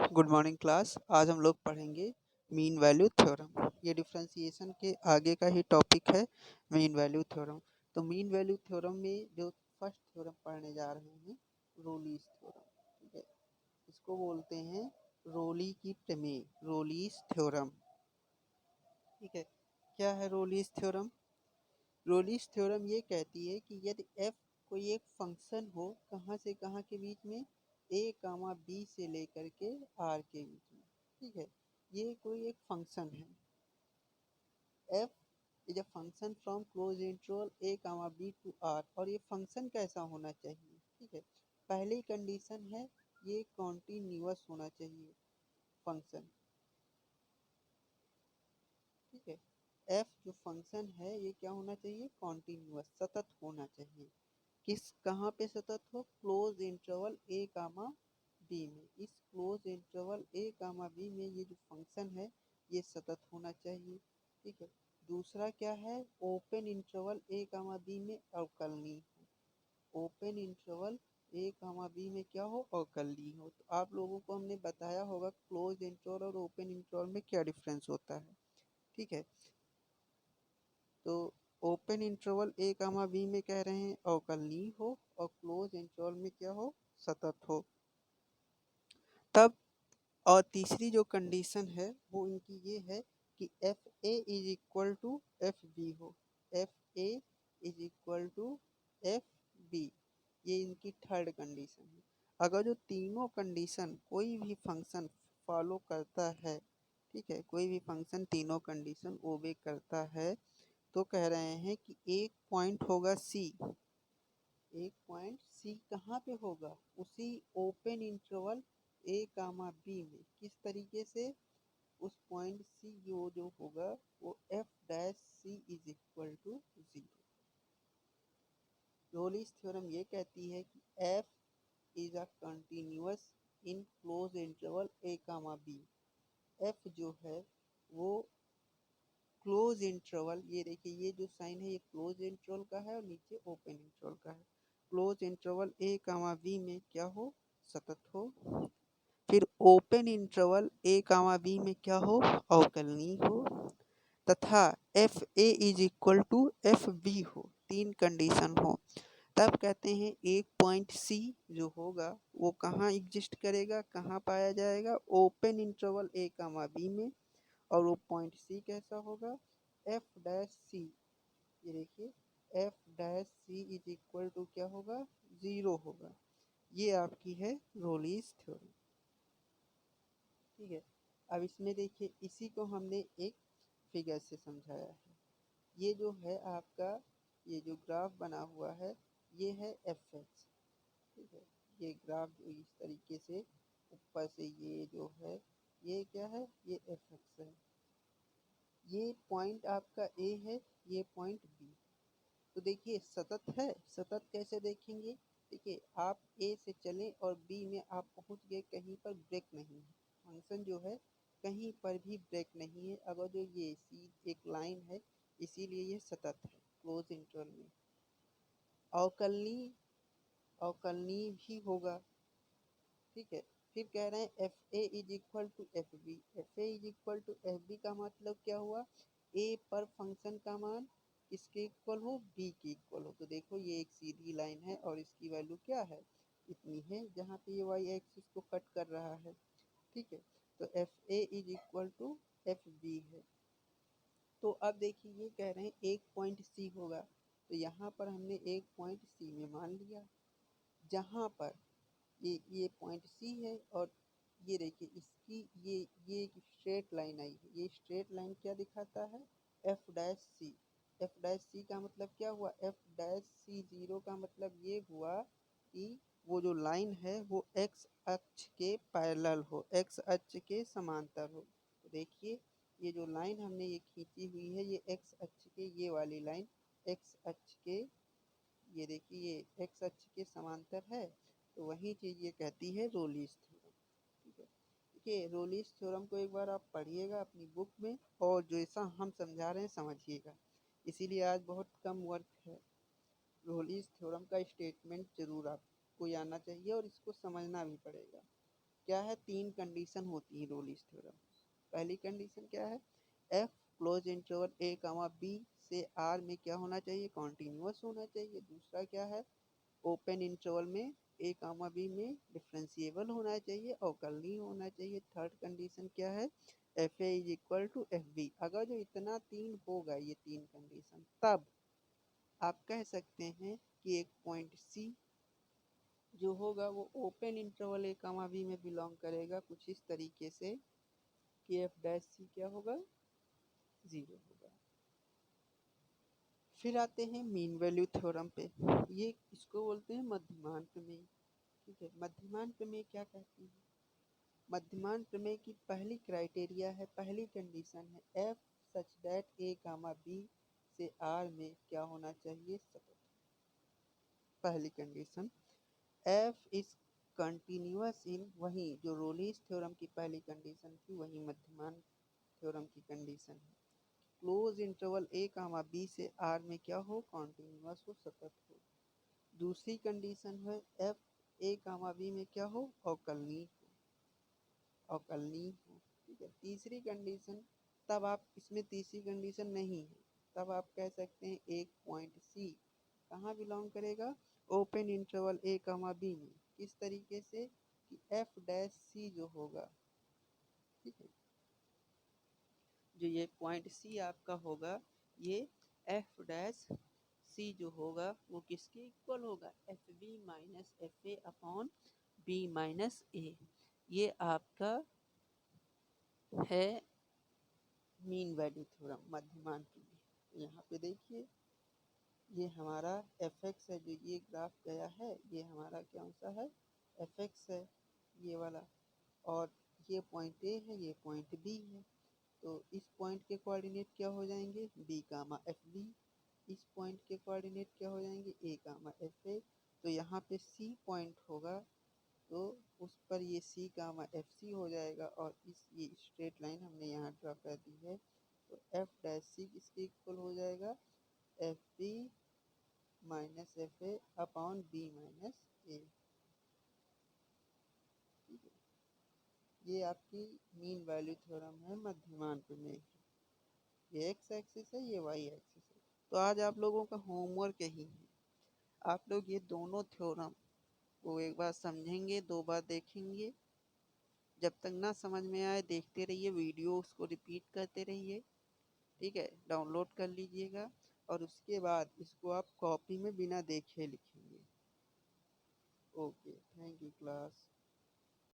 Good morning class. आज हम लोग पढ़ेंगे मीन वैल्यू थ्योरम। ये डिफरेंशिएशन के आगे का ही टॉपिक है, मीन वैल्यू थ्योरम। तो मीन वैल्यू थ्योरम में जो फर्स्ट थ्योरम पढ़ने जा रहे हैं, रोलीज थ्योरम। ठीक है, इसको बोलते हैं रोली की प्रमेय, रोलीज थ्योरम। ठीक है, क्या है रोलीज थ्योरम? रोलीज थ्योरम ये कहती है कि यदि एफ कोई एक फंक्शन हो, कहाँ से कहाँ के बीच में, ए कामा बी से लेकर के आर के बीच में। ठीक है, ये कोई एक फंक्शन है। F is a function from close interval A comma B to R. और ये फंक्शन कैसा होना चाहिए? ठीक है, पहली कंडीशन है ये कॉन्टिन्यूअस होना चाहिए फंक्शन। ठीक है, एफ जो फंक्शन है ये क्या होना चाहिए? कॉन्टिन्यूअस, सतत होना चाहिए। किस कहाँ पे सतत हो? Close interval A comma B में। इस close interval A comma B में ये जो फंक्शन है ये सतत होना चाहिए। ठीक है, दूसरा क्या है? Open interval A comma B में अवकलनीय हो। Open interval A comma B में क्या हो? अवकलनीय हो। तो आप लोगों को हमने बताया होगा क्लोज इंटरवल और ओपन इंटरवल में क्या डिफरेंस होता है। ठीक है, तो open interval A comma B में कह रहे हैं अवकलनीय हो, और क्लोज इंटरवल में क्या हो? सतत हो। तब और तीसरी जो कंडीशन है वो इनकी ये है कि F A is equal to F B हो। F A is equal to F B, ये इनकी थर्ड कंडीशन है। अगर जो तीनों कंडीशन कोई भी फंक्शन फॉलो करता है, ठीक है, कोई भी फंक्शन तीनों कंडीशन ओबे करता है, तो कह रहे हैं कि एक पॉइंट होगा सी। एक पॉइंट सी कहाँ पे होगा? उसी open interval A comma B में। किस तरीके से? उस पॉइंट सी जो होगा वो F dash C is equal to 0। Rolle's theorem ये कहती है कि F is a continuous in closed interval A comma B. F जो है वो क्लोज इंटरवल, ये देखिए ये जो साइन है ये क्लोज इंटरवल का है और नीचे ओपन इंटरवल का है। Close interval A comma B में क्या हो? सतत हो। फिर open interval A comma B में क्या हो? अवकलनीय हो। तथा F A is equal to F B हो। तीन कंडीशन हो, तब कहते हैं एक पॉइंट सी जो होगा वो कहाँ एग्जिस्ट करेगा, कहाँ पाया जाएगा? Open interval A comma B में। और वो पॉइंट सी कैसा होगा? F dash C. ये देखिए F dash C is equal to क्या होगा? 0 होगा। ये आपकी है रोलीज थ्योरम। ठीक है, अब इसमें देखिए इसी को हमने एक फिगर से समझाया है। ये जो है आपका, ये जो ग्राफ बना हुआ है ये है एफ एक्स। ठीक है, ये ग्राफ जो इस तरीके से ऊपर से ये जो है ये क्या है? ये एफ एक्स है। ये पॉइंट आपका ए है, ये पॉइंट बी। तो देखिए सतत है। सतत कैसे देखेंगे? देखिए आप ए से चलें और बी में आप पहुंच गए, कहीं पर ब्रेक नहीं है। फंक्शन जो है कहीं पर भी ब्रेक नहीं है। अगर जो ये सी एक लाइन है इसीलिए ये सतत है क्लोज इंटरवल में। अवकलनीय, अवकलनीय भी होगा। ठीक है, फिर कह रहे हैं F A is equal to F B. F A is equal to F B का मतलब क्या हुआ? ए पर फंक्शन का मान इसके इक्वल हो, बी के इक्वल हो। तो देखो ये एक सीधी लाइन है और इसकी वैल्यू क्या है? इतनी है, जहाँ पे ये वाई एक्सिस को कट कर रहा है। ठीक है, तो F A is equal to F B है। तो अब देखिए ये कह रहे हैं एक पॉइंट सी होगा, तो यहाँ पर हमने एक पॉइंट सी में मान लिया, जहाँ पर ये पॉइंट सी है। और ये देखिए इसकी ये एक स्ट्रेट लाइन आई है। ये स्ट्रेट लाइन क्या दिखाता है? एफ डैश सी। एफ डैश सी का मतलब क्या हुआ? एफ डैश सी 0 का मतलब ये हुआ कि वो जो लाइन है वो एक्स अक्ष के पैरेलल हो, एक्स अक्ष के समांतर हो। तो देखिए ये जो लाइन हमने ये खींची हुई है ये एक्स अक्ष के, ये वाली लाइन एक्स अक्ष के, ये देखिए ये एक्स अक्ष के समांतर है। तो वही चीज़ ये कहती है रोलीज थ्योरम। ठीक है, देखिए रोलीज थ्योरम को एक बार आप पढ़िएगा अपनी बुक में, और जैसा हम समझा रहे हैं समझिएगा। इसीलिए आज बहुत कम वर्क है। रोलीज थ्योरम का स्टेटमेंट जरूर आपको आना चाहिए और इसको समझना भी पड़ेगा। क्या है, तीन कंडीशन होती है रोलिस थ्योरम। पहली कंडीशन क्या है, F close interval A comma B से आर में क्या होना चाहिए, कॉन्टिन्यूअस होना चाहिए। दूसरा क्या है, ओपन इंटरवल में ए कामा बी में डिफरेंशिएबल होना चाहिए, अवकलनीय होना चाहिए। थर्ड कंडीशन क्या है, F A is equal to F B. अगर जो इतना तीन होगा, ये तीन कंडीशन, तब आप कह सकते हैं कि एक पॉइंट सी जो होगा वो open interval A comma B में बिलोंग करेगा, कुछ इस तरीके से कि एफ डैश सी क्या होगा, जीरो होगा। फिर आते हैं मीन वैल्यू थ्योरम पे। ये इसको बोलते हैं मध्यमान प्रमेय। ठीक है, मध्यमान प्रमेय क्या कहती है, मध्यमान प्रमेय की पहली क्राइटेरिया है, पहली कंडीशन है F such that A comma B से आर में क्या होना चाहिए, सतत। पहली condition F is continuous in, वही जो रोलिस थ्योरम की पहली कंडीशन थी वही मध्यमान थ्योरम की कंडीशन है, close interval A comma B से आर में क्या हो, कॉन्टिन्यूअस हो, सतत हो। दूसरी कंडीशन है एफ ए कामा बी में क्या हो, अवकलनीय हो, अवकलनीय हो। ठीक है, तीसरी कंडीशन, तब आप इसमें तीसरी कंडीशन नहीं है, तब आप कह सकते हैं एक पॉइंट सी कहाँ बिलोंग करेगा, open interval A comma B में। किस तरीके से कि एफ डैश सी जो होगा, ठीक है, जो ये पॉइंट सी आपका होगा, ये एफ डैश सी जो होगा वो किसके इक्वल होगा, F B minus F A upon B minus A. ये आपका है मीन वैल्यू थ्योरम, मध्यमान प्रमेय। यहाँ पे देखिए, ये हमारा एफ एक्स है, जो ये ग्राफ गया है ये हमारा कौन सा है, एफ एक्स है ये वाला, और ये पॉइंट ए है, ये पॉइंट बी है। तो इस पॉइंट के कोऑर्डिनेट क्या हो जाएंगे, बी कामा एफ बी। इस पॉइंट के कोऑर्डिनेट क्या हो जाएंगे, ए कामा एफ ए। तो यहाँ पे सी पॉइंट होगा, तो उस पर ये सी कामा एफ सी हो जाएगा, और इस ये स्ट्रेट लाइन हमने यहाँ ड्रा कर दी है। तो एफ डैश सी किसके इक्वल हो जाएगा, F B minus F A upon B minus A. ठीक है, ये आपकी मीन वैल्यू थ्योरम है मध्यमान प्रमेय। ये एक्स एक्सिस है, ये वाई एक्सिस है। तो आज आप लोगों का होमवर्क यही है, आप लोग ये दोनों थ्योरम को एक बार समझेंगे, दो बार देखेंगे। जब तक ना समझ में आए देखते रहिए, वीडियो उसको रिपीट करते रहिए। ठीक है, डाउनलोड कर लीजिएगा, और उसके बाद इसको आप कॉपी में बिना देखे लिखेंगे। Okay, thank you class.